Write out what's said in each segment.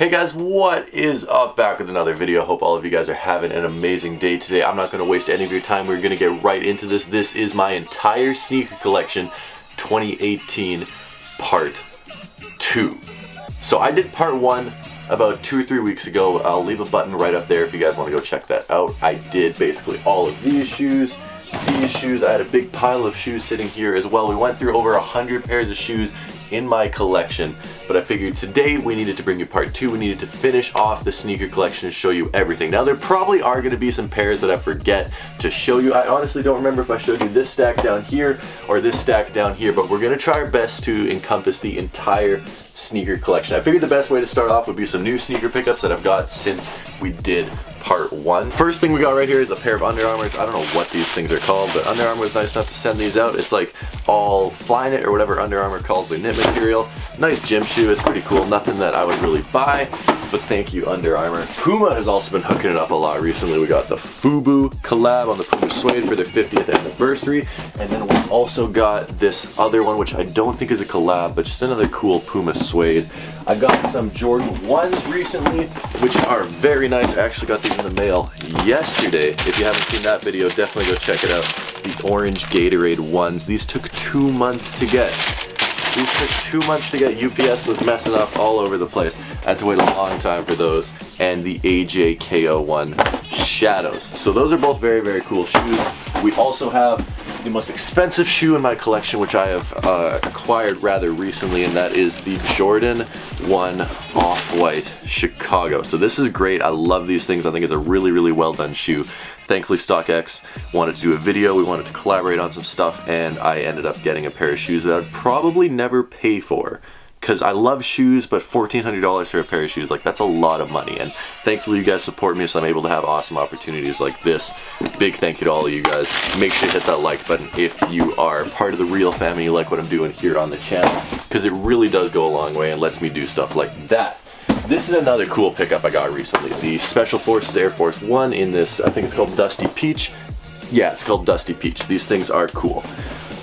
Hey guys, what is up? Back with another video. Hope all of you guys are having an amazing day today. I'm not going to waste any of your time. We're going to get right into this. This is my entire sneaker collection 2018 part 2. So I did part 1 about 2 or 3 weeks ago. I'll leave a button right up there if you guys want to go check that out. I did basically all of these shoes. I had a big pile of shoes sitting here as well. We went through over 100 pairs of shoes in my collection, but I figured today we needed to bring you part 2. We needed to finish off the sneaker collection and show you everything. Now there probably are going to be some pairs that I forget to show you. I honestly don't remember if I showed you this stack down here or this stack down here, but we're going to try our best to encompass the entire sneaker collection. I figured the best way to start off would be some new sneaker pickups that I've got since we did part 1. First thing we got right here is a pair of Under Armours. I don't know what these things are called, but Under Armour was nice enough to send these out. It's like all Flyknit or whatever Under Armour calls their knit material. Nice gym shoe. It's pretty cool. Nothing that I would really buy, but thank you, Under Armour. Puma has also been hooking it up a lot recently. We got the FUBU collab on the Puma suede for their 50th anniversary, and then we also got this other one, which I don't think is a collab, but just another cool Puma suede. I got some Jordan 1s recently, which are very nice. I actually got these in the mail yesterday. If you haven't seen that video, definitely go check it out. The orange Gatorade 1s. These took 2 months to get. UPS was messing up all over the place. I had to wait a long time for those. And the AJKO1 Shadows. So those are both very, very cool shoes. We also have the most expensive shoe in my collection, which I have acquired rather recently, and that is the Jordan 1 Off-White Chicago. So this is great. I love these things. I think it's a really, really well done shoe. Thankfully, StockX wanted to do a video. We wanted to collaborate on some stuff, and I ended up getting a pair of shoes that I'd probably never pay for, because I love shoes, but $1,400 for a pair of shoes, like, that's a lot of money. And thankfully you guys support me, so I'm able to have awesome opportunities like this. Big thank you to all of you guys. Make sure to hit that like button if you are part of the real family, you like what I'm doing here on the channel, because it really does go a long way and lets me do stuff like that. This is another cool pickup I got recently. The Special Forces Air Force 1 in this, I think it's called Dusty Peach. Yeah, it's called Dusty Peach. These things are cool.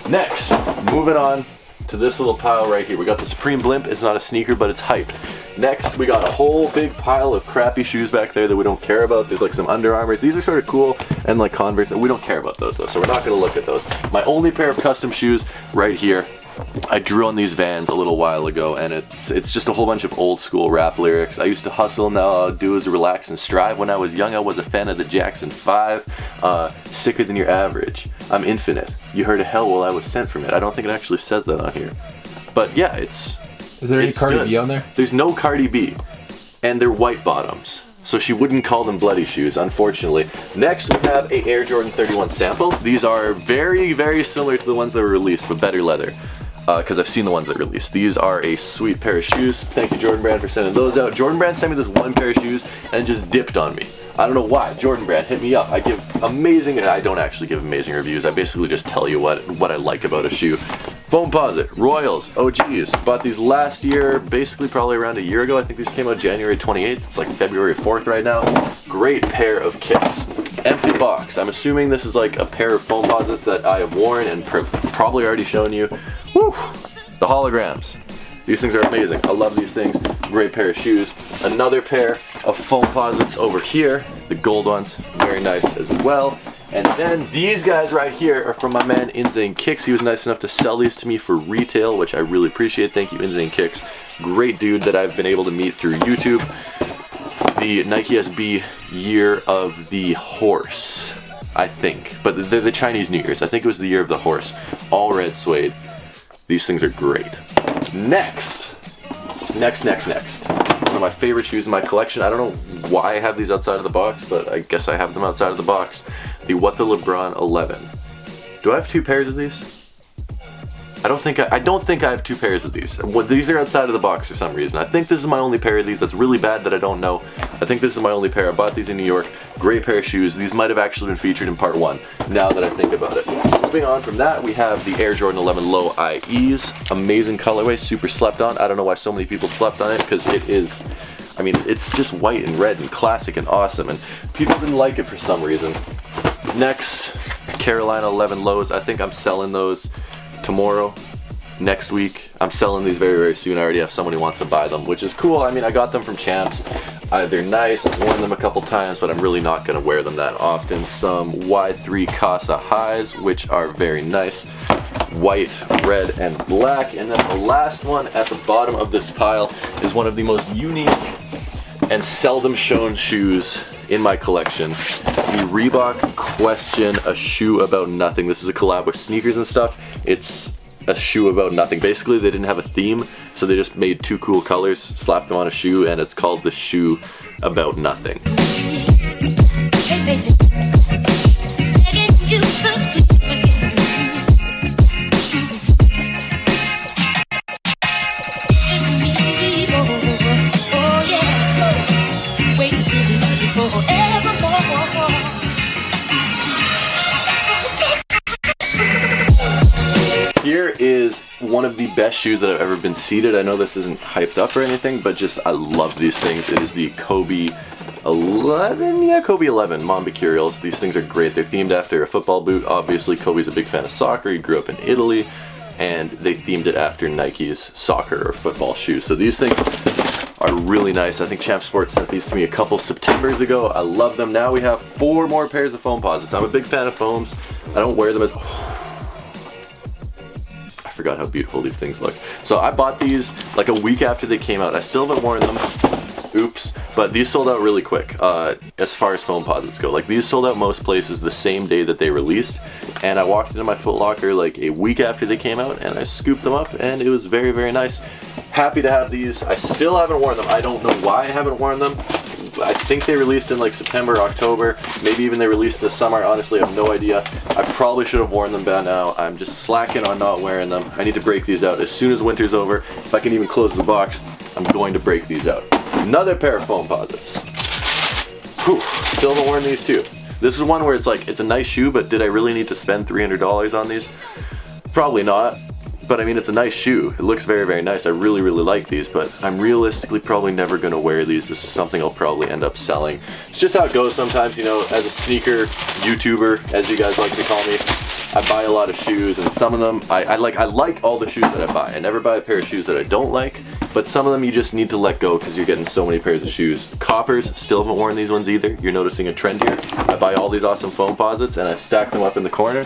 Next, moving on to this little pile right here. We got the Supreme Blimp. It's not a sneaker, but it's hyped. Next, we got a whole big pile of crappy shoes back there that we don't care about. There's like some Under Armours. These are sort of cool, and like Converse, and we don't care about those though, so we're not gonna look at those. My only pair of custom shoes right here. I drew on these Vans a little while ago, and it's just a whole bunch of old school rap lyrics. I used to hustle, now all I do is relax and strive. When I was young, I was a fan of the Jackson 5. Sicker than your average. I'm infinite. You heard of hell while I was sent from it. I don't think it actually says that on here. But yeah, it's... Is there any Cardi B on there? There's no Cardi B. And they're white bottoms. So she wouldn't call them bloody shoes, unfortunately. Next, we have a Air Jordan 31 sample. These are very, very similar to the ones that were released, but better leather. Because I've seen the ones that released. These are a sweet pair of shoes. Thank you, Jordan Brand, for sending those out. Jordan Brand sent me this one pair of shoes and just dipped on me. I don't know why. Jordan Brand, hit me up. I give amazing, I don't actually give amazing reviews. I basically just tell you what I like about a shoe. Foamposite, Royals, OGs. Bought these last year, basically probably around a year ago. I think these came out January 28th. It's like February 4th right now. Great pair of kicks. Empty box. I'm assuming this is like a pair of Foamposites that I have worn and probably already shown you. Woo! The holograms. These things are amazing. I love these things. Great pair of shoes. Another pair of Foamposites over here. The gold ones. Very nice as well. And then these guys right here are from my man Insane Kicks. He was nice enough to sell these to me for retail, which I really appreciate. Thank you, Insane Kicks. Great dude that I've been able to meet through YouTube. The Nike SB Year of the Horse, I think. But the Chinese New Year's. I think it was the Year of the Horse. All red suede. These things are great. Next. One of my favorite shoes in my collection. I don't know why I have these outside of the box, but I guess I have them outside of the box. The What the LeBron 11. Do I have 2 pairs of these? I don't think I have 2 pairs of these. These are outside of the box for some reason. I think this is my only pair of these. That's really bad that I don't know. I think this is my only pair. I bought these in New York. Great pair of shoes. These might have actually been featured in part 1, now that I think about it. Moving on from that, we have the Air Jordan 11 Low IEs. Amazing colorway, super slept on. I don't know why so many people slept on it, because it is, I mean, it's just white and red and classic and awesome, and people didn't like it for some reason. Next, Carolina 11 Lows. I think I'm selling those tomorrow. next week. I'm selling these very, very soon. I already have someone who wants to buy them, which is cool. I mean, I got them from Champs. They're nice. I've worn them a couple times, but I'm really not going to wear them that often. Some Y3 Casa highs, which are very nice. White, red, and black. And then the last one at the bottom of this pile is one of the most unique and seldom shown shoes in my collection. The Reebok Question, a shoe about nothing. This is a collab with sneakers and stuff. It's a shoe about nothing. Basically, they didn't have a theme, so they just made 2 cool colors, slapped them on a shoe, and it's called the shoe about nothing. Here is one of the best shoes that I've ever been seated. I know this isn't hyped up or anything, but just I love these things. It is the Kobe 11, yeah, Kobe 11 Mamba Curials. These things are great. They're themed after a football boot. Obviously, Kobe's a big fan of soccer. He grew up in Italy, and they themed it after Nike's soccer or football shoes. So these things are really nice. I think Champ Sports sent these to me a couple Septembers ago. I love them. Now we have 4 more pairs of Foamposites. I'm a big fan of foams. I don't wear them as... I forgot how beautiful these things look. So I bought these like a week after they came out. I still haven't worn them. Oops. But these sold out really quick as far as Foamposites go. Like, these sold out most places the same day that they released. And I walked into my Foot Locker like a week after they came out, and I scooped them up, and it was very, very nice. Happy to have these. I still haven't worn them. I don't know why I haven't worn them. I think they released in like September, October, maybe even they released this summer. Honestly, I have no idea. I probably should have worn them by now. I'm just slacking on not wearing them. I need to break these out as soon as winter's over. If I can even close the box, I'm going to break these out. Another pair of Foamposites. Whew, still haven't worn these too. This is one where it's like, it's a nice shoe, but did I really need to spend $300 on these? Probably not. But I mean, it's a nice shoe. It looks very, very nice. I really, really like these, but I'm realistically probably never gonna wear these. This is something I'll probably end up selling. It's just how it goes sometimes, you know, as a sneaker YouTuber, as you guys like to call me. I buy a lot of shoes, and some of them, I like all the shoes that I buy. I never buy a pair of shoes that I don't like, but some of them you just need to let go because you're getting so many pairs of shoes. Coppers, still haven't worn these ones either. You're noticing a trend here. I buy all these awesome Foamposites and I stack them up in the corner,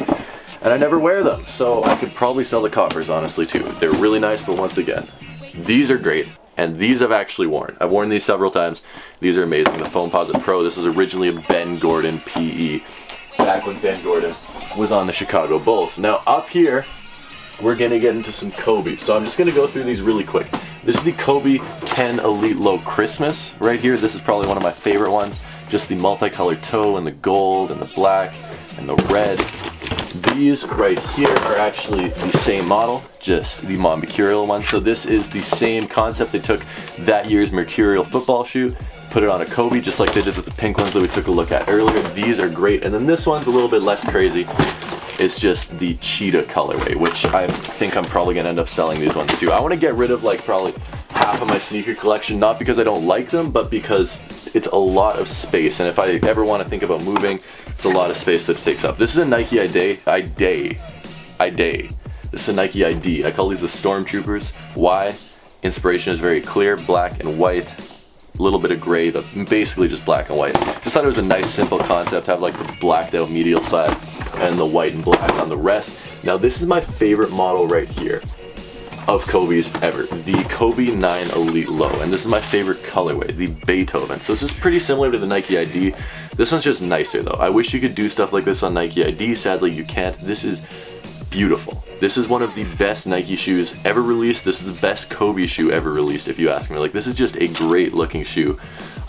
and I never wear them, so I could probably sell the Coppers honestly too. They're really nice, but once again, these are great, and these I've actually worn. I've worn these several times. These are amazing. The Foamposite Pro, this is originally a Ben Gordon PE, back when Ben Gordon was on the Chicago Bulls. Now up here, we're gonna get into some Kobe, so I'm just gonna go through these really quick. This is the Kobe 10 Elite Low Christmas right here. This is probably one of my favorite ones. Just the multicolored toe and the gold and the black and the red. These right here are actually the same model, just the Mamba Curial one. So this is the same concept. They took that year's Mercurial football shoe, put it on a Kobe, just like they did with the pink ones that we took a look at earlier. These are great. And then this one's a little bit less crazy. It's just the cheetah colorway, which I think I'm probably gonna end up selling these ones too. I wanna get rid of like probably half of my sneaker collection, not because I don't like them, but because it's a lot of space. And if I ever wanna think about moving, it's a lot of space that it takes up. This is a Nike ID. This is a Nike ID. I call these the Stormtroopers. Why? Inspiration is very clear, black and white. A little bit of gray, but basically just black and white. Just thought it was a nice simple concept to have like the blacked out medial side and the white and black on the rest. Now this is my favorite model right here of Kobe's ever, the Kobe 9 Elite Low, and this is my favorite colorway, the Beethoven. So this is pretty similar to the Nike ID. This one's just nicer though. I wish you could do stuff like this on Nike ID. Sadly you can't. This is beautiful. This is one of the best Nike shoes ever released. This is the best Kobe shoe ever released, if you ask me. Like, this is just a great looking shoe.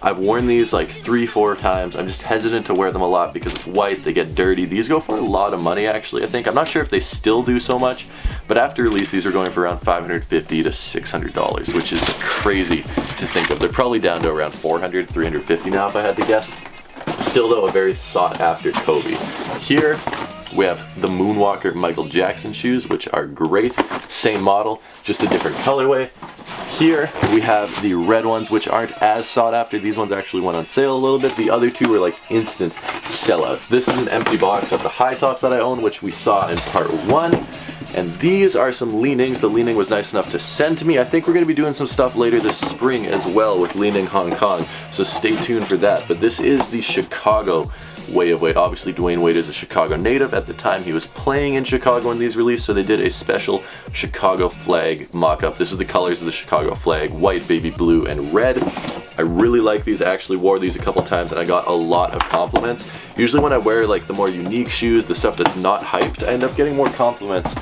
I've worn these like 3-4 times. I'm just hesitant to wear them a lot because it's white, they get dirty. These go for a lot of money actually, I think. I'm not sure if they still do so much, but after release these are going for around $550 to $600, which is crazy to think of. They're probably down to around $400, $350 now if I had to guess. Still though, a very sought after Kobe. Here we have the Moonwalker Michael Jackson shoes, which are great. Same model, just a different colorway. Here we have the red ones, which aren't as sought after. These ones actually went on sale a little bit. The other two were like instant sellouts. This is an empty box of the high tops that I own, which we saw in part 1. And these are some Li-Nings. The Li-Ning was nice enough to send to me. I think we're going to be doing some stuff later this spring as well with Li-Ning Hong Kong, so stay tuned for that. But this is the Chicago Way of Wade. Obviously Dwayne Wade is a Chicago native. At the time he was playing in Chicago when these released, so they did a special Chicago flag mock-up. This is the colors of the Chicago flag: white, baby blue, and red. I really like these. I actually wore these a couple times and I got a lot of compliments. Usually when I wear like the more unique shoes, the stuff that's not hyped, I end up getting more compliments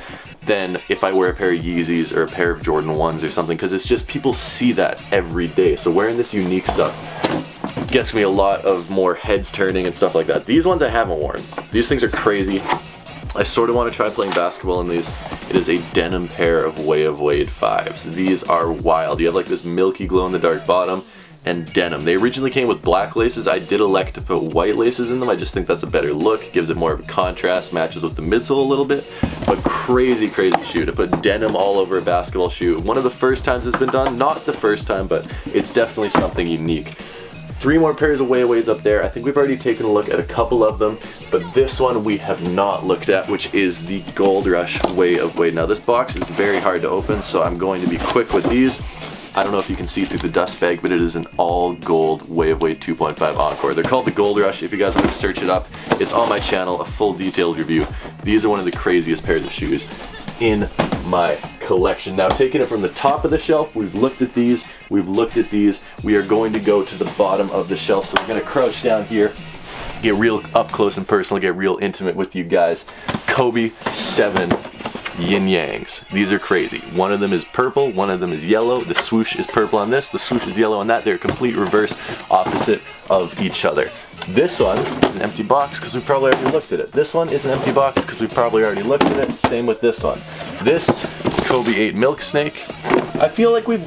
than if I wear a pair of Yeezys or a pair of Jordan 1s or something, because it's just people see that every day. So wearing this unique stuff gets me a lot of more heads turning and stuff like that. These ones I haven't worn. These things are crazy. I sort of want to try playing basketball in these. It is a denim pair of Way of Wade 5s. These are wild. You have like this milky glow in the dark bottom and denim. They originally came with black laces. I did elect to put white laces in them. I just think that's a better look, gives it more of a contrast, matches with the midsole a little bit. But crazy, crazy shoe to put denim all over a basketball shoe. One of the first times it's been done, not the first time, but it's definitely something unique. 3 more pairs of Way of Wades up there. I think we've already taken a look at a couple of them, but this one we have not looked at, which is the Gold Rush Way of Wade. Now this box is very hard to open, so I'm going to be quick with these. I don't know if you can see through the dust bag, but it is an all gold Way of Wade 2.5 Encore. They're called the Gold Rush. If you guys want to search it up, it's on my channel, a full detailed review. These are one of the craziest pairs of shoes in my collection. Now, taking it from the top of the shelf, we've looked at these, we've looked at these. We are going to go to the bottom of the shelf, so we're going to crouch down here, get real up close and personal, get real intimate with you guys. Kobe 7 Yin Yangs. These are crazy. One of them is purple, one of them is yellow. The swoosh is purple on this, the swoosh is yellow on that. They're complete reverse opposite of each other. This one is an empty box because we probably already looked at it. This one is an empty box because we probably already looked at it. Same with this one. This Kobe 8 Milk Snake. I feel like we've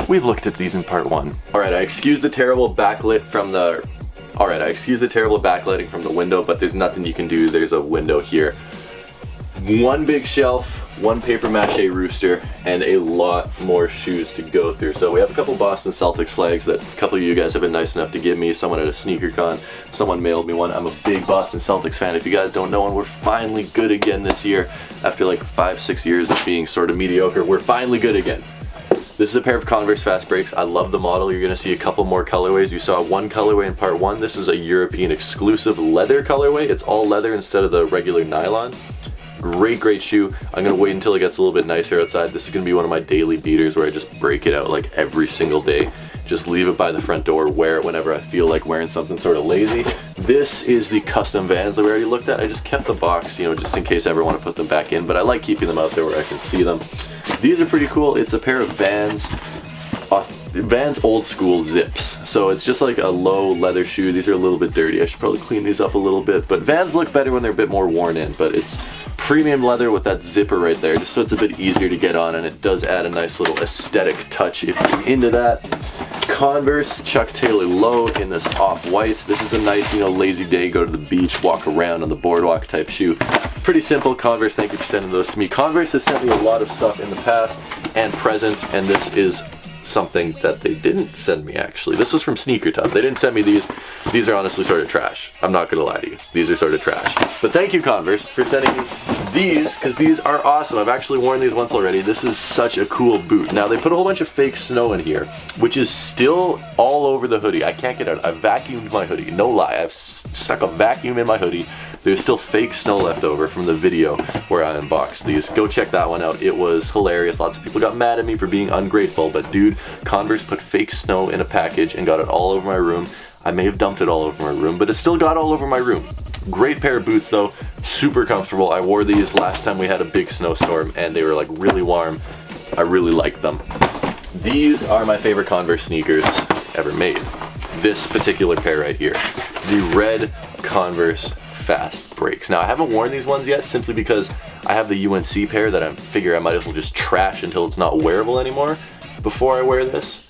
looked at these in part 1. Alright, I excuse the terrible backlit from the backlighting from the window, but there's nothing you can do. There's a window here. One big shelf, one paper mache rooster, and a lot more shoes to go through. So we have a couple Boston Celtics flags that a couple of you guys have been nice enough to give me. Someone at a SNEAKERCon, someone mailed me one. I'm a big Boston Celtics fan. If you guys don't know one, we're finally good again this year. After like 5-6 years of being sort of mediocre, we're finally good again. This is a pair of Converse Fast Breaks. I love the model. You're gonna see a couple more colorways. You saw one colorway in part 1. This is a European exclusive leather colorway. It's all leather instead of the regular nylon. Great, great shoe. I'm gonna wait until it gets a little bit nicer outside. This is gonna be one of my daily beaters where I just break it out like every single day. Just leave it by the front door, wear it whenever I feel like wearing something sort of lazy. This is the custom Vans that we already looked at. I just kept the box, you know, just in case I ever want to put them back in, but I like keeping them out there where I can see them. These are pretty cool. It's a pair of Vans old school zips. So it's just like a low leather shoe. These are a little bit dirty. I should probably clean these up a little bit, but Vans look better when they're a bit more worn in, but it's premium leather with that zipper right there, just so it's a bit easier to get on, and it does add a nice little aesthetic touch if you're into that. Converse Chuck Taylor Low in this off-white. This is a nice, you know, lazy day, go to the beach, walk around on the boardwalk type shoe. Pretty simple. Converse, thank you for sending those to me. Converse has sent me a lot of stuff in the past and present, and this is something that they didn't send me actually. This was from Sneaker Tub. They didn't send me these. These are honestly sort of trash. I'm not gonna lie to you. These are sort of trash. But thank you, Converse, for sending me these, because these are awesome. I've actually worn these once already. This is such a cool boot. Now they put a whole bunch of fake snow in here, which is still all over the hoodie. I can't get out. I vacuumed my hoodie. No lie. I've stuck a vacuum in my hoodie. There's still fake snow left over from the video where I unboxed these. Go check that one out. It was hilarious. Lots of people got mad at me for being ungrateful, but dude, Converse put fake snow in a package and got it all over my room. I may have dumped it all over my room, but it still got all over my room. Great pair of boots though, super comfortable. I wore these last time we had a big snowstorm and they were like really warm. I really liked them. These are my favorite Converse sneakers ever made. This particular pair right here, the red Converse Fast Breaks. Now I haven't worn these ones yet simply because I have the UNC pair that I figure I might as well just trash until it's not wearable anymore before I wear this.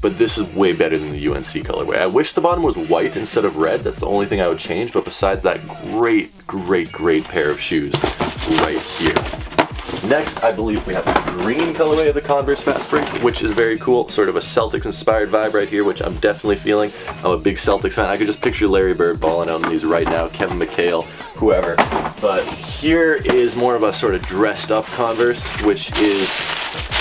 But this is way better than the UNC colorway. I wish the bottom was white instead of red. That's the only thing I would change. But besides that, great, great, great pair of shoes right here. Next, I believe we have the green colorway of the Converse Fast Break, which is very cool. Sort of a Celtics-inspired vibe right here, which I'm definitely feeling. I'm a big Celtics fan. I could just picture Larry Bird balling out in these right now, Kevin McHale, whoever. But here is more of a sort of dressed up Converse, which is,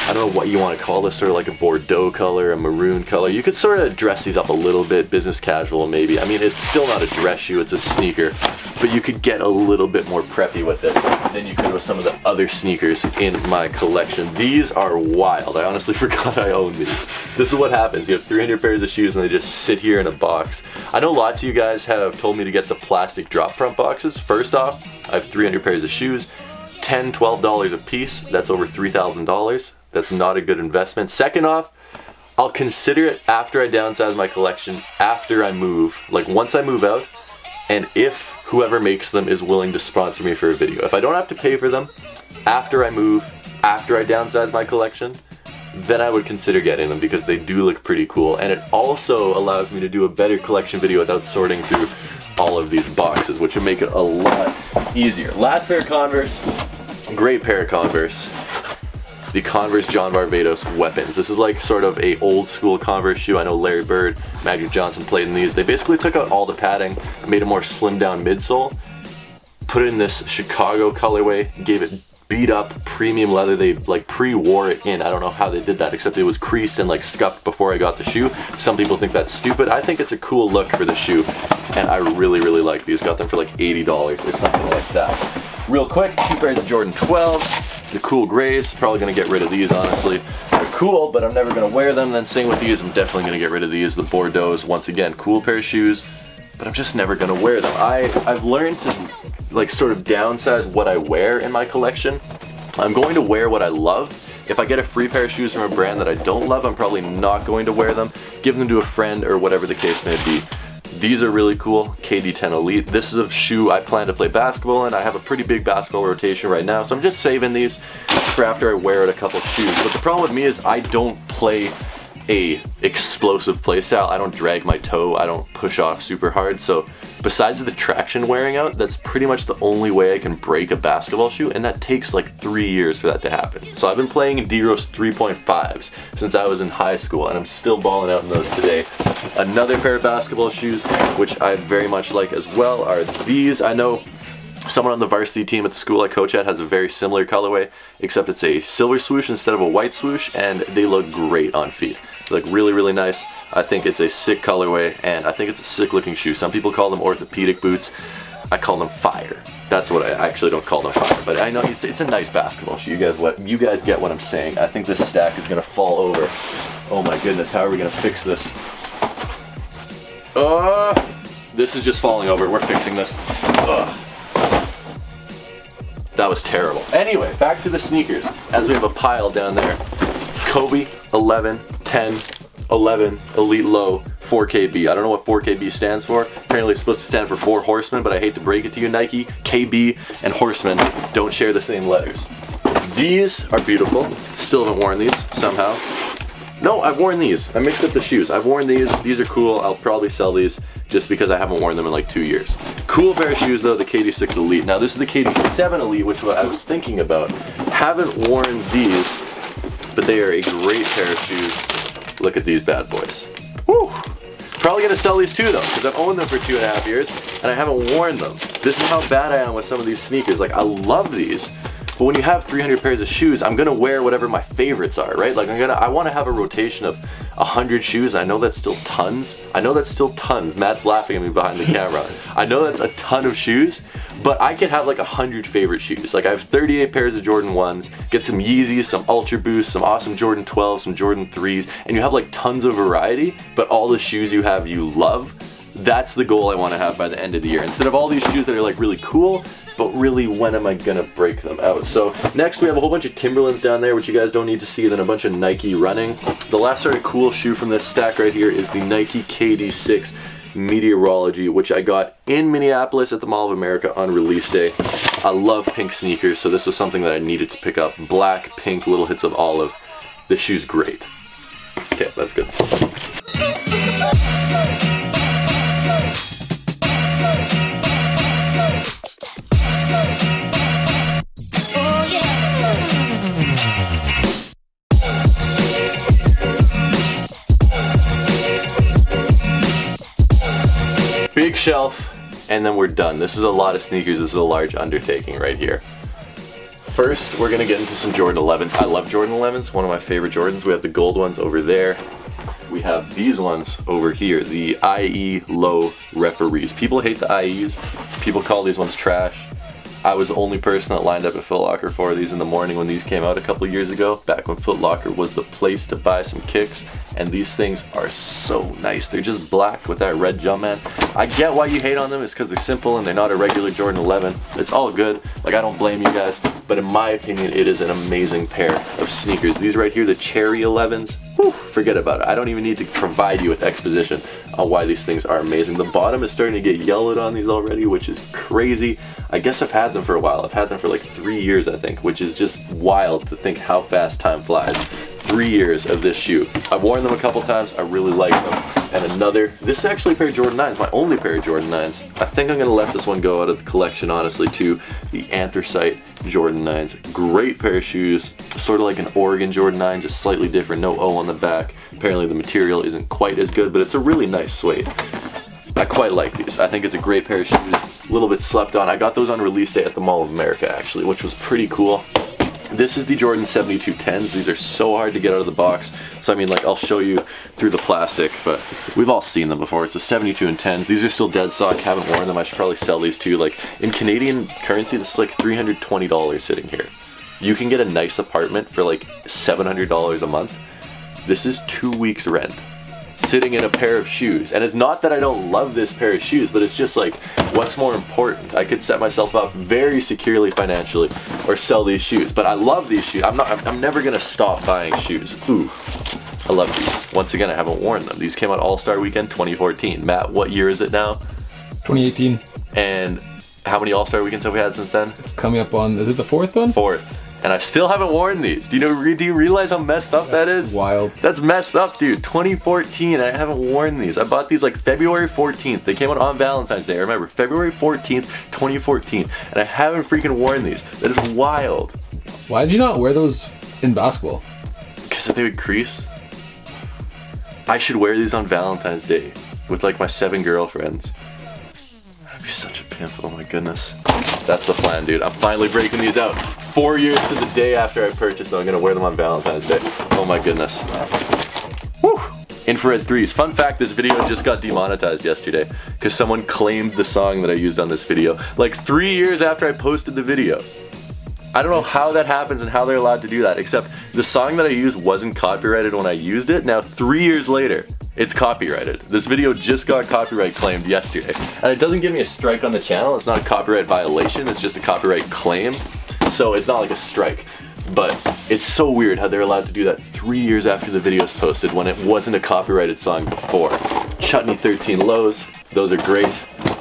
I don't know what you want to call this, sort of like a Bordeaux color, a maroon color. You could sort of dress these up a little bit, business casual maybe. I mean, it's still not a dress shoe, it's a sneaker, but you could get a little bit more preppy with it than you could with some of the other sneakers in my collection. These are wild. I honestly forgot I own these. This is what happens. You have 300 pairs of shoes and they just sit here in a box. I know lots of you guys have told me to get the plastic drop front boxes. First off, I have 300 pairs of shoes, $10, $12 a piece. That's over $3,000. That's not a good investment. Second off, I'll consider it after I downsize my collection, after I move, like once I move out, and if whoever makes them is willing to sponsor me for a video. If I don't have to pay for them, after I move, after I downsize my collection, then I would consider getting them because they do look pretty cool. And it also allows me to do a better collection video without sorting through all of these boxes, which would make it a lot easier. Last pair of Converse, great pair of Converse. The Converse John Varvatos Weapons. This is like sort of a old school Converse shoe. I know Larry Bird, Magic Johnson played in these. They basically took out all the padding, made a more slimmed down midsole, put it in this Chicago colorway, gave it beat up premium leather. They like pre-wore it in. I don't know how they did that, except it was creased and like scuffed before I got the shoe. Some people think that's stupid. I think it's a cool look for the shoe, and I really, really like these. Got them for like $80 or something like that. Real quick, 2 pairs of Jordan 12s. The cool grays, probably gonna get rid of these honestly. They're cool, but I'm never gonna wear them. Then same with these, I'm definitely gonna get rid of these. The Bordeaux's, once again, cool pair of shoes, but I'm just never gonna wear them. I've learned to like sort of downsize what I wear in my collection. I'm going to wear what I love. If I get a free pair of shoes from a brand that I don't love, I'm probably not going to wear them, give them to a friend or whatever the case may be. These are really cool, KD10 Elite. This is a shoe I plan to play basketball in. I have a pretty big basketball rotation right now, so I'm just saving these for after I wear it a couple shoes. But the problem with me is I don't play a explosive play style. I don't drag my toe, I don't push off super hard, so besides the traction wearing out, that's pretty much the only way I can break a basketball shoe, and that takes like 3 years for that to happen. So I've been playing D-Rose 3.5s since I was in high school, and I'm still balling out in those today. Another pair of basketball shoes, which I very much like as well, are these. I know someone on the varsity team at the school I coach at has a very similar colorway, except it's a silver swoosh instead of a white swoosh, and they look great on feet. They look really, really nice. I think it's a sick colorway, and I think it's a sick looking shoe. Some people call them orthopedic boots. I call them fire. That's what I actually don't call them fire, but I know it's a nice basketball shoe. You guys get what I'm saying. I think this stack is gonna fall over. Oh my goodness, how are we gonna fix this? This is just falling over. We're fixing this. That was terrible. Anyway, back to the sneakers, as we have a pile down there. Kobe 11, 10, 11, Elite Low, 4KB. I don't know what 4KB stands for. Apparently it's supposed to stand for 4 Horsemen, but I hate to break it to you, Nike. KB and Horsemen don't share the same letters. These are beautiful. Still haven't worn these somehow. No, I've worn these. I mixed up the shoes. I've worn these. These are cool. I'll probably sell these just because I haven't worn them in like 2 years. Cool pair of shoes though, the KD6 Elite. Now this is the KD7 Elite, which I was thinking about. Haven't worn these, but they are a great pair of shoes. Look at these bad boys. Woo! Probably gonna sell these too though, because I've owned them for 2.5 years and I haven't worn them. This is how bad I am with some of these sneakers. Like, I love these, but when you have 300 pairs of shoes, I'm gonna wear whatever my favorites are, right? Like, I wanna have a rotation of 100 shoes. I know that's still tons. Matt's laughing at me behind the camera. I know that's a ton of shoes, but I could have like 100 favorite shoes. Like, I have 38 pairs of Jordan 1s, get some Yeezys, some Ultra Boosts, some awesome Jordan 12s, some Jordan 3s, and you have like tons of variety, but all the shoes you have you love. That's the goal I want to have by the end of the year. Instead of all these shoes that are like really cool, but really when am I gonna break them out? So next we have a whole bunch of Timberlands down there, which you guys don't need to see, then a bunch of Nike running. The last sort of cool shoe from this stack right here is the Nike KD6 Meteorology, which I got in Minneapolis at the Mall of America on release day. I love pink sneakers, so this was something that I needed to pick up. Black, pink, little hits of olive. This shoe's great. Okay, that's good. big shelf, and then we're done. This is a lot of sneakers. This is a large undertaking right here. First, we're gonna get into some Jordan 11s. I love Jordan 11s, one of my favorite Jordans. We have the gold ones over there. We have these ones over here, the IE low referees. People hate the IEs. People call these ones trash. I was the only person that lined up at Foot Locker for these in the morning when these came out a couple years ago, back when Foot Locker was the place to buy some kicks. And these things are so nice. They're just black with that red Jumpman. I get why you hate on them. It's because they're simple and they're not a regular Jordan 11. It's all good. Like, I don't blame you guys. But in my opinion, it is an amazing pair of sneakers. These right here, the Cherry 11s, whew, forget about it. I don't even need to provide you with exposition on why these things are amazing. The bottom is starting to get yellowed on these already, which is crazy. I guess I've had them for a while. I've had them for like 3 years, I think, which is just wild to think how fast time flies. 3 years of this shoe. I've worn them a couple times. I really like them. And another, this is actually a pair of Jordan 9s, my only pair of Jordan 9s. I think I'm gonna let this one go out of the collection, honestly, too. The Anthracite Jordan 9s. Great pair of shoes. Sort of like an Oregon Jordan 9, just slightly different, no O on the back. Apparently the material isn't quite as good, but it's a really nice suede. I quite like these. I think it's a great pair of shoes. A little bit slept on. I got those on release day at the Mall of America, actually, which was pretty cool. This is the Jordan 72 10s. These are so hard to get out of the box. So I mean, like, I'll show you through the plastic, but we've all seen them before. It's the 72 and 10s. These are still dead stock. Haven't worn them. I should probably sell these too. Like, in Canadian currency, this is like $320 sitting here. You can get a nice apartment for like $700 a month. This is 2 weeks rent, sitting in a pair of shoes. And it's not that I don't love this pair of shoes, but it's just like, what's more important? I could set myself up very securely financially or sell these shoes. But I love these shoes. I'm never gonna stop buying shoes. Ooh, I love these. Once again, I haven't worn them. These came out All-Star Weekend 2014. Matt, what year is it now? 2018. And how many All-Star Weekends have we had since then? It's coming up on, is it the 4th one? 4th. And I still haven't worn these. Do you realize how messed up that is? Wild. That's messed up, dude. 2014, I haven't worn these. I bought these like February 14th. They came out on Valentine's Day. I remember February 14th, 2014. And I haven't freaking worn these. That is wild. Why did you not wear those in basketball? Because they would crease. I should wear these on Valentine's Day with like my 7 girlfriends. I'd be such a pimp, oh my goodness. That's the plan, dude. I'm finally breaking these out. 4 years to the day after I purchased them. I'm gonna wear them on Valentine's Day. Oh my goodness. Woo! Infrared 3s. Fun fact, this video just got demonetized yesterday because someone claimed the song that I used on this video like 3 years after I posted the video. I don't know how that happens and how they're allowed to do that, except the song that I used wasn't copyrighted when I used it. Now 3 years later, it's copyrighted. This video just got copyright claimed yesterday. And it doesn't give me a strike on the channel. It's not a copyright violation. It's just a copyright claim. So it's not like a strike. But it's so weird how they're allowed to do that 3 years after the video's posted when it wasn't a copyrighted song before. Chutney 13 lows. Those are great.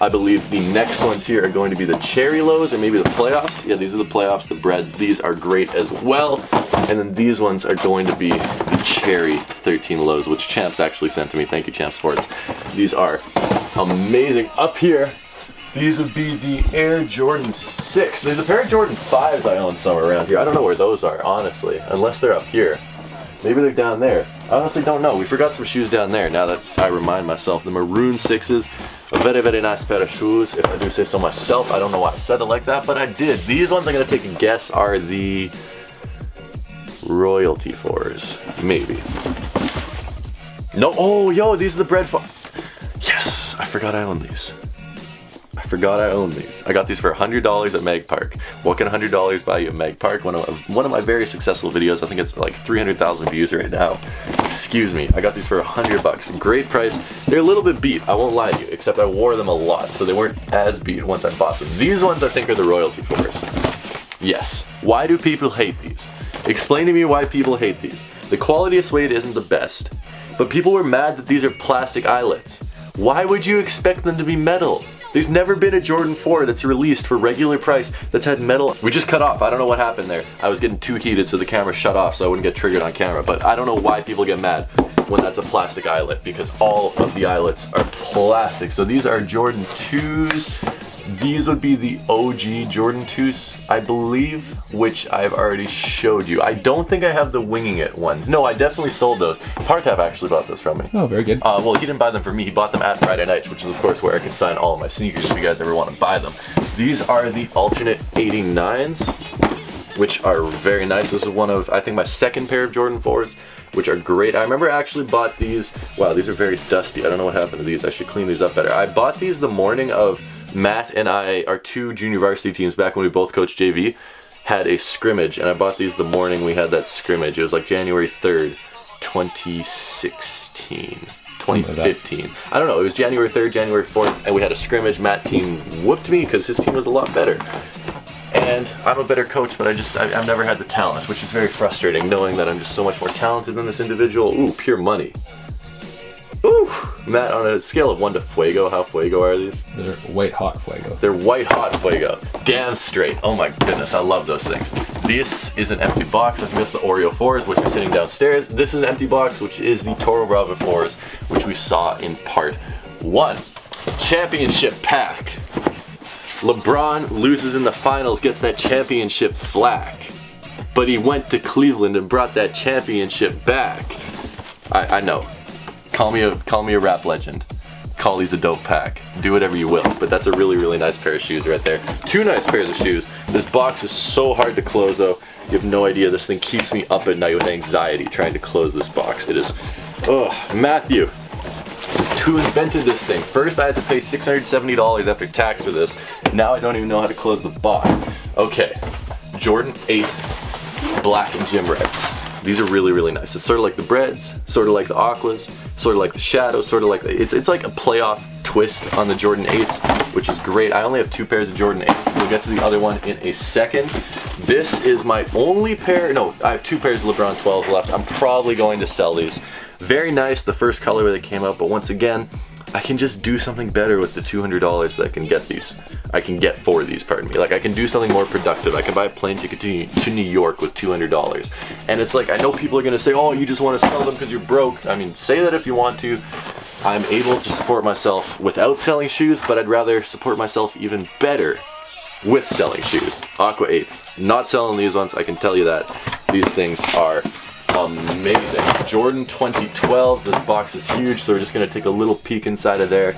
I believe the next ones here are going to be the Cherry lows and maybe the playoffs. Yeah, these are the playoffs, the bread. These are great as well. And then these ones are going to be the Cherry 13 lows, which Champs actually sent to me. Thank you, Champ Sports. These are amazing. Up here, these would be the Air Jordan 6. There's a pair of Jordan 5s I own somewhere around here. I don't know where those are, honestly, unless they're up here. Maybe they're down there. I honestly don't know. We forgot some shoes down there now that I remind myself. The Maroon 6s. A very, very nice pair of shoes, if I do say so myself. I don't know why I said it like that, but I did. These ones I'm going to take a guess are the Royalty 4s. Maybe. No, oh, yo, these are the bread 4. Yes, I forgot I own these. I got these for $100 at Meg Park. What can $100 buy you at Meg Park? One of my very successful videos. I think it's like 300,000 views right now. Excuse me. I got these for $100. Great price. They're a little bit beat, I won't lie to you, except I wore them a lot, so they weren't as beat once I bought them. These ones I think are the Royalty 4s. Yes. Why do people hate these? Explain to me why people hate these. The quality of suede isn't the best, but people were mad that these are plastic eyelets. Why would you expect them to be metal? There's never been a Jordan 4 that's released for regular price that's had metal. We just cut off. I don't know what happened there. I was getting too heated, so the camera shut off so I wouldn't get triggered on camera. But I don't know why people get mad when that's a plastic eyelet, because all of the eyelets are plastic. So these are Jordan 2s. These would be the OG Jordan 2s, I believe, which I've already showed you. I don't think I have the Winging It ones. No, I definitely sold those. Partap actually bought those from me. Oh, very good. Well, he didn't buy them for me. He bought them at Friday Nights, which is, of course, where I can sign all of my sneakers if you guys ever want to buy them. These are the alternate 89s, which are very nice. This is one of, I think, my second pair of Jordan 4s, which are great. I remember I actually bought these. Wow, these are very dusty. I don't know what happened to these. I should clean these up better. I bought these the morning of Matt and I, our two junior varsity teams back when we both coached JV, had a scrimmage, and I bought these the morning we had that scrimmage. It was like January 3rd, 2016. 2015. I don't know, it was January 3rd, January 4th, and we had a scrimmage. Matt team whooped me because his team was a lot better. And I'm a better coach, but I've never had the talent, which is very frustrating, knowing that I'm just so much more talented than this individual. Ooh, pure money. Ooh, Matt, on a scale of 1 to Fuego, how Fuego are these? They're white hot Fuego. They're white hot Fuego. Damn straight. Oh my goodness, I love those things. This is an empty box. I think that's the Oreo 4s, which are sitting downstairs. This is an empty box, which is the Toro Bravo 4s, which we saw in part 1. Championship pack. LeBron loses in the finals, gets that championship flack. But he went to Cleveland and brought that championship back. I know. Call me a rap legend. Call these a dope pack. Do whatever you will. But that's a really, really nice pair of shoes right there. 2 nice pairs of shoes. This box is so hard to close though. You have no idea. This thing keeps me up at night with anxiety trying to close this box. It is, Matthew. This is who invented this thing. First I had to pay $670 after tax for this. Now I don't even know how to close the box. Okay, Jordan 8 black and gym reds. These are really, really nice. It's sort of like the Breads, sort of like the Aquas, sort of like the Shadows, sort of like it's like a playoff twist on the Jordan 8s, which is great. I only have 2 pairs of Jordan 8s. We'll get to the other one in a second. This is my only pair. No, I have 2 pairs of LeBron 12s left. I'm probably going to sell these. Very nice, the first colorway that came out, but once again, I can just do something better with the $200 that I can get these. I can get for these, pardon me. Like, I can do something more productive. I can buy a plane ticket to New York with $200. And it's like, I know people are gonna say, oh, you just wanna sell them because you're broke. I mean, say that if you want to. I'm able to support myself without selling shoes, but I'd rather support myself even better with selling shoes. Aqua 8s, not selling these ones, I can tell you that. These things are amazing. Jordan 2012s, this box is huge, so we're just gonna take a little peek inside of there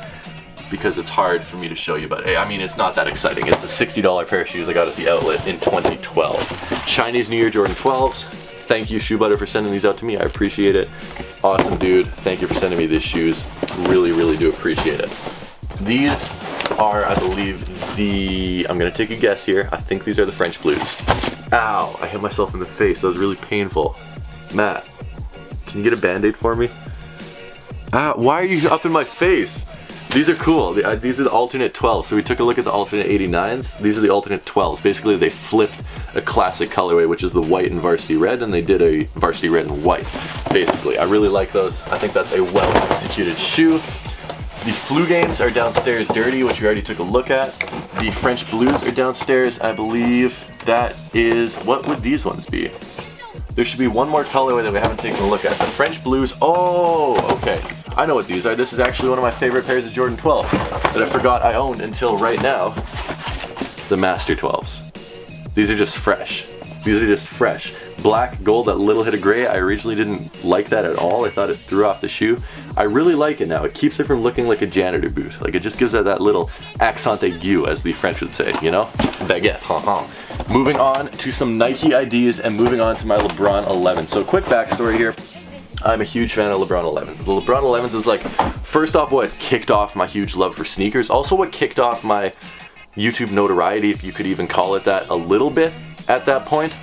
because it's hard for me to show you, but hey, I mean, it's not that exciting. It's a $60 pair of shoes I got at the outlet in 2012. Chinese New Year Jordan 12s. Thank you, Shoe Butter, for sending these out to me. I appreciate it. Awesome, dude. Thank you for sending me these shoes. Really, really do appreciate it. These are, I believe, I'm gonna take a guess here. I think these are the French Blues. Ow, I hit myself in the face. That was really painful. Matt, can you get a Band-Aid for me? Ah, why are you up in my face? These are cool. These are the alternate 12s. So we took a look at the alternate 89s. These are the alternate 12s. Basically, they flipped a classic colorway, which is the white and varsity red, and they did a varsity red and white, basically. I really like those. I think that's a well-executed shoe. The Flu Games are downstairs dirty, which we already took a look at. The French Blues are downstairs. I believe that is, what would these ones be? There should be one more colorway that we haven't taken a look at. The French Blues, oh, okay. I know what these are. This is actually one of my favorite pairs of Jordan 12s that I forgot I owned until right now. The Master 12s. These are just fresh. These are just fresh. Black, gold, that little hit of gray. I originally didn't like that at all. I thought it threw off the shoe. I really like it now. It keeps it from looking like a janitor boot. Like, it just gives it that little accent aigu, as the French would say, you know? Baguette, Moving on to some Nike IDs and moving on to my LeBron 11. So quick backstory here. I'm a huge fan of LeBron 11s. The LeBron 11s is like, first off, what kicked off my huge love for sneakers. Also what kicked off my YouTube notoriety, if you could even call it that, a little bit at that point,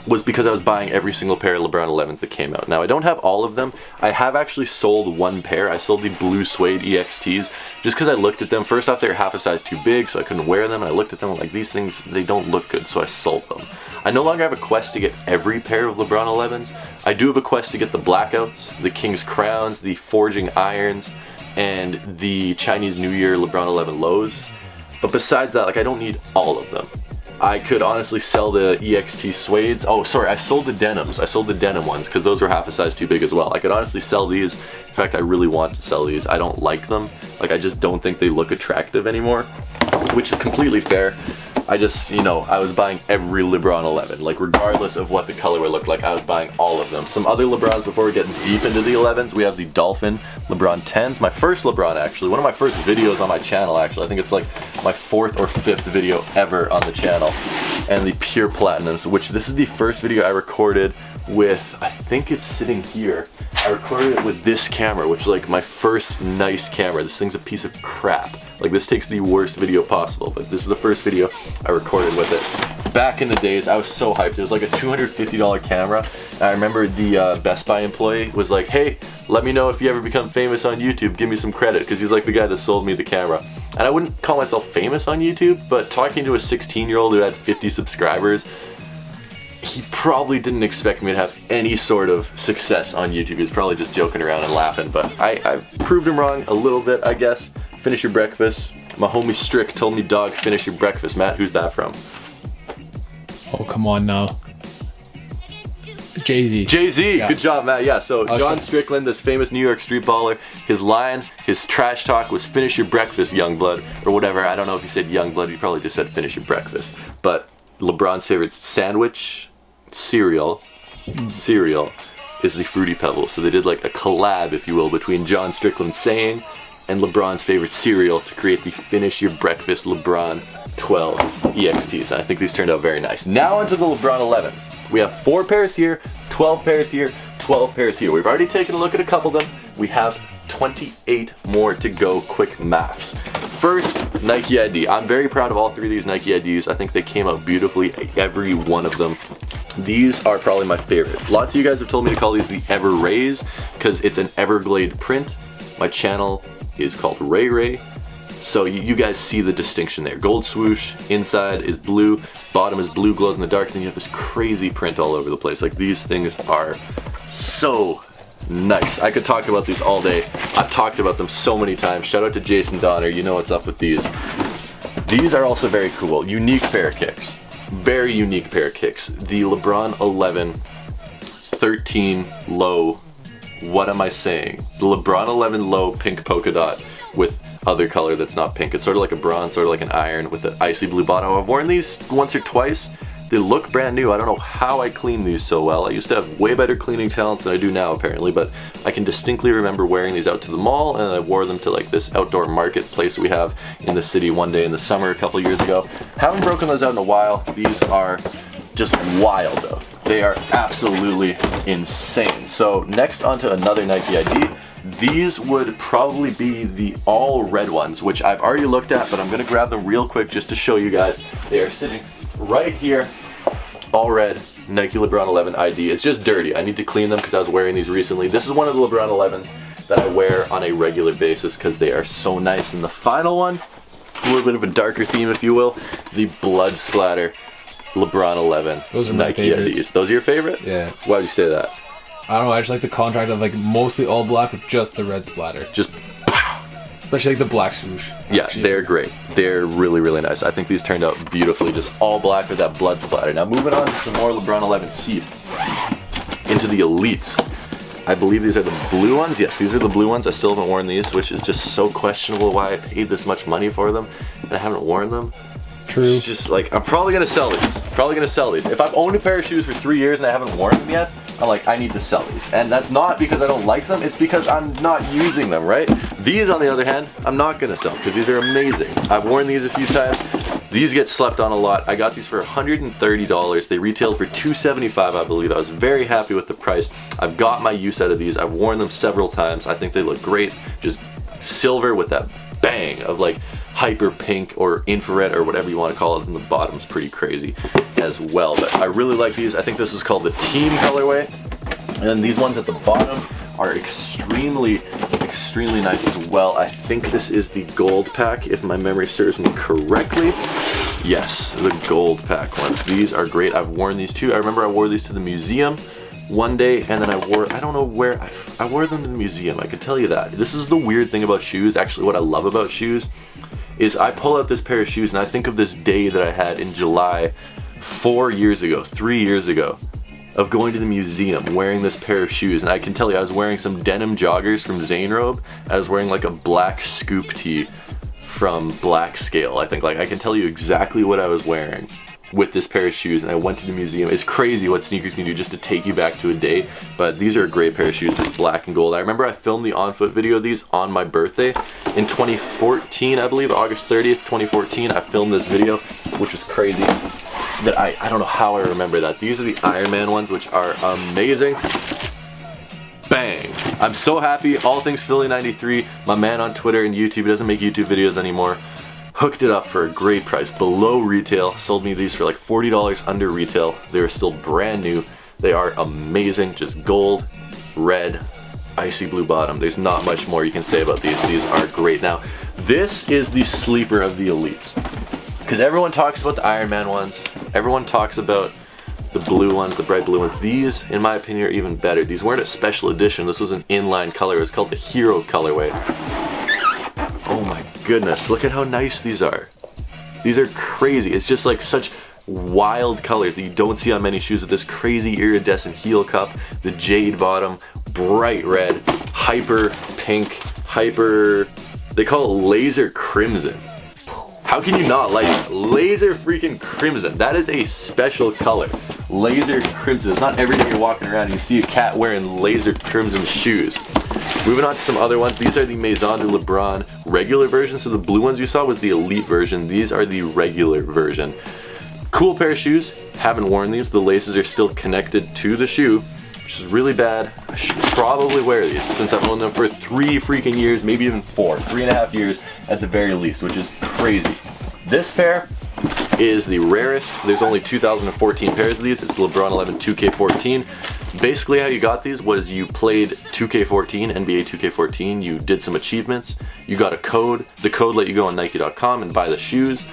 was because I was buying every single pair of LeBron 11s that came out. Now, I don't have all of them. I have actually sold one pair. I sold the blue suede EXTs just because I looked at them. First off, they were half a size too big, so I couldn't wear them. And I looked at them like, these things, they don't look good, so I sold them. I no longer have a quest to get every pair of LeBron 11s. I do have a quest to get the blackouts, the King's Crowns, the Forging Irons, and the Chinese New Year LeBron 11 lows. But besides that, like, I don't need all of them. I could honestly sell the EXT suedes. Oh, sorry, I sold the denims. I sold the denim ones because those were half a size too big as well. I could honestly sell these. In fact, I really want to sell these. I don't like them. Like, I just don't think they look attractive anymore. which is completely fair. I just, you know, I was buying every LeBron 11. Like, regardless of what the colorway looked like, I was buying all of them. Some other LeBrons before we get deep into the 11s. We have the Dolphin LeBron 10s. My first LeBron, actually. One of my first videos on my channel, actually. I think it's like my 4th or 5th video ever on the channel. And the Pure Platinums, which this is the first video I recorded with, I think it's sitting here. I recorded it with this camera, which is like my first nice camera. This thing's a piece of crap. Like, this takes the worst video possible, but this is the first video I recorded with it. Back in the days, I was so hyped. It was like a $250 camera. And I remember the Best Buy employee was like, hey, let me know if you ever become famous on YouTube. Give me some credit, because he's like the guy that sold me the camera. And I wouldn't call myself famous on YouTube, but talking to a 16-year-old who had 50 subscribers, he probably didn't expect me to have any sort of success on YouTube. He was probably just joking around and laughing, but I proved him wrong a little bit, I guess. Finish your breakfast. My homie Strick told me, dog, finish your breakfast. Matt, who's that from? Oh, come on now. Jay-Z. Jay-Z, Yeah. Good job, Matt. Yeah, so John Strickland, this famous New York street baller, his line, his trash talk was finish your breakfast, young blood, or whatever. I don't know if he said young blood, he probably just said finish your breakfast. But LeBron's favorite sandwich, cereal is the Fruity Pebbles. So they did like a collab, if you will, between John Strickland's saying and LeBron's favorite cereal to create the Finish Your Breakfast LeBron 12 EXTs. And I think these turned out very nice. Now onto the LeBron 11s. We have 4 pairs here, 12 pairs here, 12 pairs here. We've already taken a look at a couple of them. We have 28 more to go. Quick maths. First, Nike ID. I'm very proud of all 3 of these Nike IDs. I think they came out beautifully, every one of them. These are probably my favorite. Lots of you guys have told me to call these the Ever Rays because it's an Everglade print. My channel is called Ray Ray. So you guys see the distinction there. Gold swoosh, inside is blue, bottom is blue, glows in the dark, then you have this crazy print all over the place. Like, these things are so nice. I could talk about these all day. I've talked about them so many times. Shout out to Jason Donner, you know what's up with these. These are also very cool. Unique pair of kicks. Very unique pair of kicks. The LeBron 11 13 low, what am I saying? The LeBron 11 low pink polka dot with other color that's not pink. It's sort of like a bronze, sort of like an iron with an icy blue bottom. I've worn these once or twice. They look brand new. I don't know how I clean these so well. I used to have way better cleaning talents than I do now, apparently, but I can distinctly remember wearing these out to the mall, and I wore them to like this outdoor marketplace we have in the city one day in the summer a couple years ago. Haven't broken those out in a while. These are just wild though. They are absolutely insane. So next onto another Nike ID. These would probably be the all red ones, which I've already looked at, but I'm gonna grab them real quick just to show you guys. They are sitting right here, all red, Nike LeBron 11 ID. It's just dirty. I need to clean them because I was wearing these recently. This is one of the LeBron 11s that I wear on a regular basis because they are so nice. And the final one, a little bit of a darker theme, if you will, the blood splatter LeBron 11 Those are my Nike favorite. IDs. Those are your favorite? Yeah. Why would you say that? I don't know, I just like the contract of like mostly all black with just the red splatter. Just Especially like the black swoosh. yeah, Actually. they're great. They're really, really nice. I think these turned out beautifully, just all black with that blood splatter. Now moving on to some more LeBron 11 heat. Into the elites. I believe these are the blue ones. Yes, these are the blue ones. I still haven't worn these, which is just so questionable why I paid this much money for them and I haven't worn them. True. It's just like, I'm probably gonna sell these. If I've owned a pair of shoes for 3 years and I haven't worn them yet, I'm like, I need to sell these. And that's not because I don't like them, it's because I'm not using them, right? These, on the other hand, I'm not gonna sell because these are amazing. I've worn these a few times. These get slept on a lot. I got these for $130. They retailed for $275, I believe. I was very happy with the price. I've got my use out of these. I've worn them several times. I think they look great. Just silver with that bang of like hyper pink or infrared or whatever you want to call it, and the bottom's pretty crazy as well. But I really like these. I think this is called the team colorway, and then these ones at the bottom are extremely nice as well. I think this is the gold pack, if my memory serves me correctly. Yes, the gold pack ones. These are great. I've worn these too. I remember I wore these to the museum one day, and then I don't know where, I wore them to the museum, I can tell you that. This is the weird thing about shoes. Actually, what I love about shoes is I pull out this pair of shoes and I think of this day that I had in July 3 years ago, of going to the museum wearing this pair of shoes. And I can tell you, I was wearing some denim joggers from Zanerobe. I was wearing like a black scoop tee from black scale. I think like I can tell you exactly what I was wearing with this pair of shoes, and I went to the museum. It's crazy what sneakers can do just to take you back to a day, but these are a great pair of shoes. It's black and gold. I remember I filmed the on foot video of these on my birthday in 2014, I believe, August 30th, 2014. I filmed this video, which was crazy. That I don't know how I remember that. These are the Iron Man ones, which are amazing. Bang! I'm so happy. All Things Philly 93, my man on Twitter and YouTube, he doesn't make YouTube videos anymore, hooked it up for a great price, below retail. Sold me these for like $40 under retail. They were still brand new. They are amazing, just gold, red, icy blue bottom. There's not much more you can say about these. These are great. Now, this is the sleeper of the elites, because everyone talks about the Iron Man ones. Everyone talks about the blue ones, the bright blue ones. These, in my opinion, are even better. These weren't a special edition. This was an inline color. It was called the Hero colorway. Oh my goodness, look at how nice these are. These are crazy. It's just like such wild colors that you don't see on many shoes, with this crazy iridescent heel cup, the jade bottom, bright red, hyper pink, hyper, they call it laser crimson. How can you not like it? Laser freaking crimson. That is a special color. Laser crimson. It's not every day you're walking around and you see a cat wearing laser crimson shoes. Moving on to some other ones. These are the Maison de LeBron regular version. So the blue ones you saw was the elite version. These are the regular version. Cool pair of shoes. Haven't worn these. The laces are still connected to the shoe, which is really bad. I should probably wear these since I've owned them for 3 freaking years, maybe even 4, 3.5 years at the very least, which is crazy. This pair is the rarest. There's only 2014 pairs of these. It's the LeBron 11 2K14. Basically how you got these was you played 2K14, NBA 2K14, you did some achievements, you got a code. The code let you go on Nike.com and buy the shoes.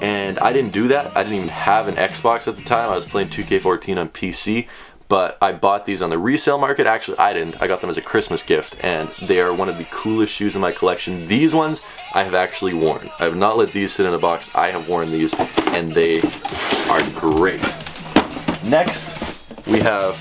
And I didn't do that. I didn't even have an Xbox at the time. I was playing 2K14 on PC. But I bought these on the resale market. Actually, I didn't. I got them as a Christmas gift, and they are one of the coolest shoes in my collection. These ones I have actually worn. I have not let these sit in a box. I have worn these, and they are great. Next, we have,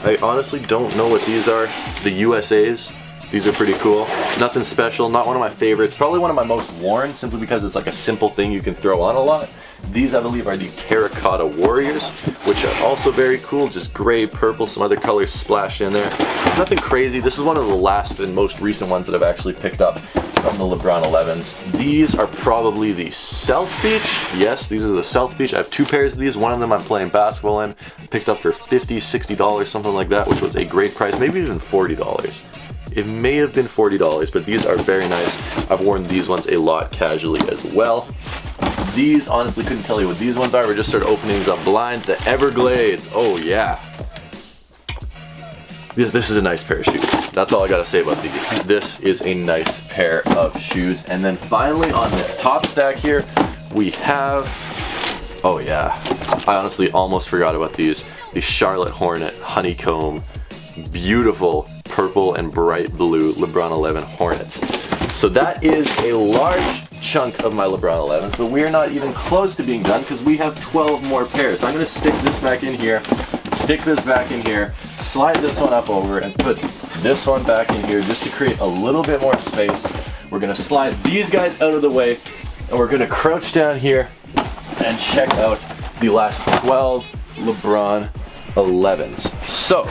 I honestly don't know what these are. The USAs. These are pretty cool. Nothing special, not one of my favorites. Probably one of my most worn, simply because it's like a simple thing you can throw on a lot. These, I believe, are the Terracotta Warriors, which are also very cool. Just gray, purple, some other colors splashed in there. Nothing crazy. This is one of the last and most recent ones that I've actually picked up from the LeBron 11s. These are probably the South Beach. Yes, these are the South Beach. I have 2 pairs of these. One of them I'm playing basketball in. Picked up for $50, $60, something like that, which was a great price. Maybe even $40. It may have been $40, but these are very nice. I've worn these ones a lot casually as well. These, honestly, couldn't tell you what these ones are. We just started opening these up blind. The Everglades. Oh, yeah. This is a nice pair of shoes. That's all I gotta say about these. This is a nice pair of shoes. And then finally, on this top stack here, we have, oh yeah, I honestly almost forgot about these. The Charlotte Hornet Honeycomb, beautiful purple and bright blue LeBron 11 Hornets. So that is a large chunk of my LeBron 11s, but we are not even close to being done because we have 12 more pairs. So I'm going to stick this back in here, stick this back in here, slide this one up over, and put this one back in here just to create a little bit more space. We're going to slide these guys out of the way, and we're going to crouch down here and check out the last 12 LeBron 11s. So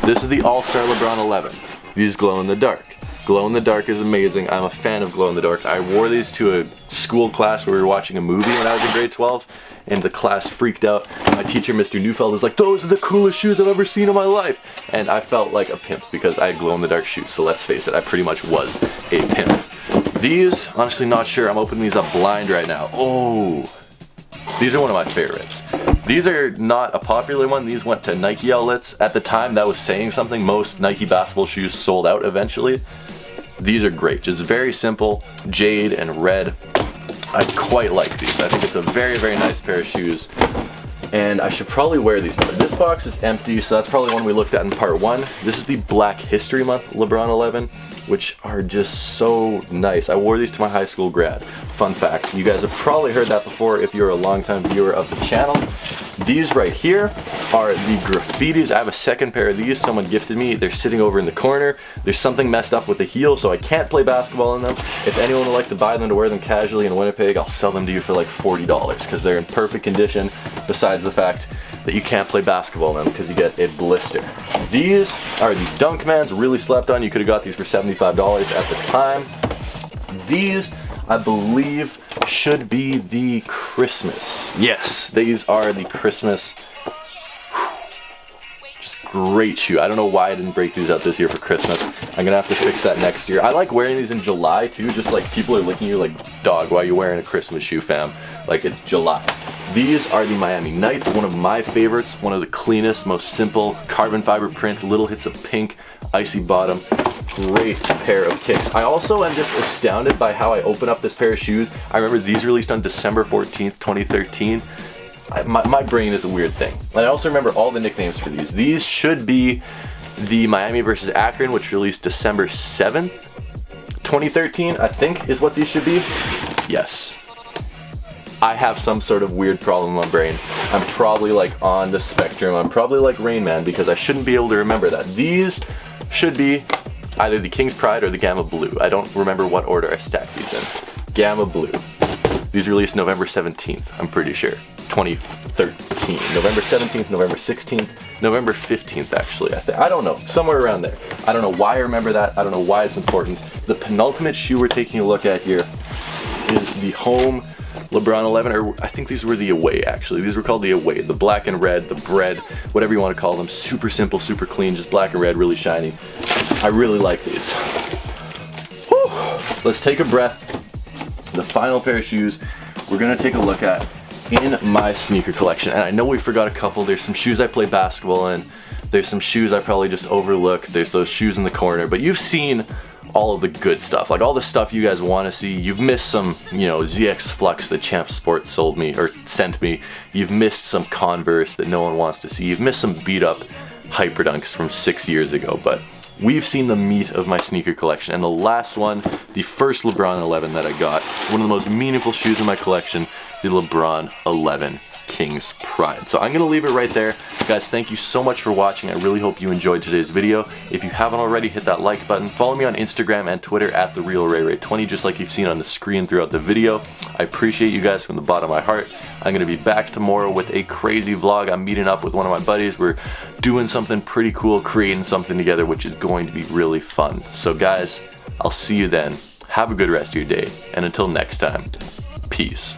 this is the All-Star LeBron 11. These glow in the dark. Glow in the dark is amazing. I'm a fan of glow in the dark. I wore these to a school class where we were watching a movie when I was in grade 12, and the class freaked out. My teacher, Mr. Neufeld, was like, "Those are the coolest shoes I've ever seen in my life." And I felt like a pimp because I had glow in the dark shoes. So let's face it, I pretty much was a pimp. These, honestly not sure. I'm opening these up blind right now. Oh, these are one of my favorites. These are not a popular one. These went to Nike outlets. At the time, that was saying something. Most Nike basketball shoes sold out eventually. These are great. Just very simple, jade and red. I quite like these. I think it's a very, very nice pair of shoes. And I should probably wear these, but this box is empty, so that's probably one we looked at in part 1. This is the Black History Month LeBron 11, which are just so nice. I wore these to my high school grad. Fun fact, you guys have probably heard that before if you're a longtime viewer of the channel. These right here are the graffitis. I have a second pair of these someone gifted me. They're sitting over in the corner. There's something messed up with the heel, so I can't play basketball in them. If anyone would like to buy them to wear them casually in Winnipeg, I'll sell them to you for like $40 because they're in perfect condition, besides the fact that you can't play basketball in them because you get a blister. These are the Dunkmans, really slept on. You could have got these for $75 at the time. These, I believe, should be the Christmas. Yes, these are the Christmas. Just great shoe. I don't know why I didn't break these out this year for Christmas. I'm gonna have to fix that next year. I like wearing these in July too, just like people are looking at you like, dog, why are you wearing a Christmas shoe, fam? Like, it's July. These are the Miami Nights, one of my favorites, one of the cleanest, most simple, carbon fiber print, little hits of pink, icy bottom. Great pair of kicks. I also am just astounded by how I open up this pair of shoes. I remember these released on December 14th, 2013. My brain is a weird thing. And I also remember all the nicknames for these. These should be the Miami versus Akron, which released December 7th, 2013, I think is what these should be. Yes. I have some sort of weird problem in my brain. I'm probably like on the spectrum. I'm probably like Rain Man because I shouldn't be able to remember that. These should be either the King's Pride or the Gamma Blue. I don't remember what order I stacked these in. Gamma Blue. These released November 17th, I'm pretty sure. 2013. November 17th, November 16th, November 15th actually, I don't know. Somewhere around there. I don't know why I remember that. I don't know why it's important. The penultimate shoe we're taking a look at here is the home LeBron 11, or I think these were the away actually. These were called the away. The black and red, the bread, whatever you want to call them. Super simple, super clean, just black and red, really shiny. I really like these. Whew. Let's take a breath. The final pair of shoes we're gonna take a look at in my sneaker collection. And I know we forgot a couple. There's some shoes I play basketball in. There's some shoes I probably just overlook. There's those shoes in the corner, but you've seen all of the good stuff, like all the stuff you guys want to see. You've missed some, you know, ZX Flux that Champ Sports sold me or sent me. You've missed some Converse that no one wants to see. You've missed some beat up Hyperdunks from 6 years ago, but we've seen the meat of my sneaker collection. And the last one, the first LeBron 11 that I got, one of the most meaningful shoes in my collection, the LeBron 11 King's Pride. So I'm gonna leave it right there. Guys, thank you so much for watching. I really hope you enjoyed today's video. If you haven't already, hit that like button. Follow me on Instagram and Twitter at TheRealRayRay20, just like you've seen on the screen throughout the video. I appreciate you guys from the bottom of my heart. I'm gonna be back tomorrow with a crazy vlog. I'm meeting up with one of my buddies. We're doing something pretty cool, creating something together, which is going to be really fun. So guys, I'll see you then. Have a good rest of your day. And until next time, peace.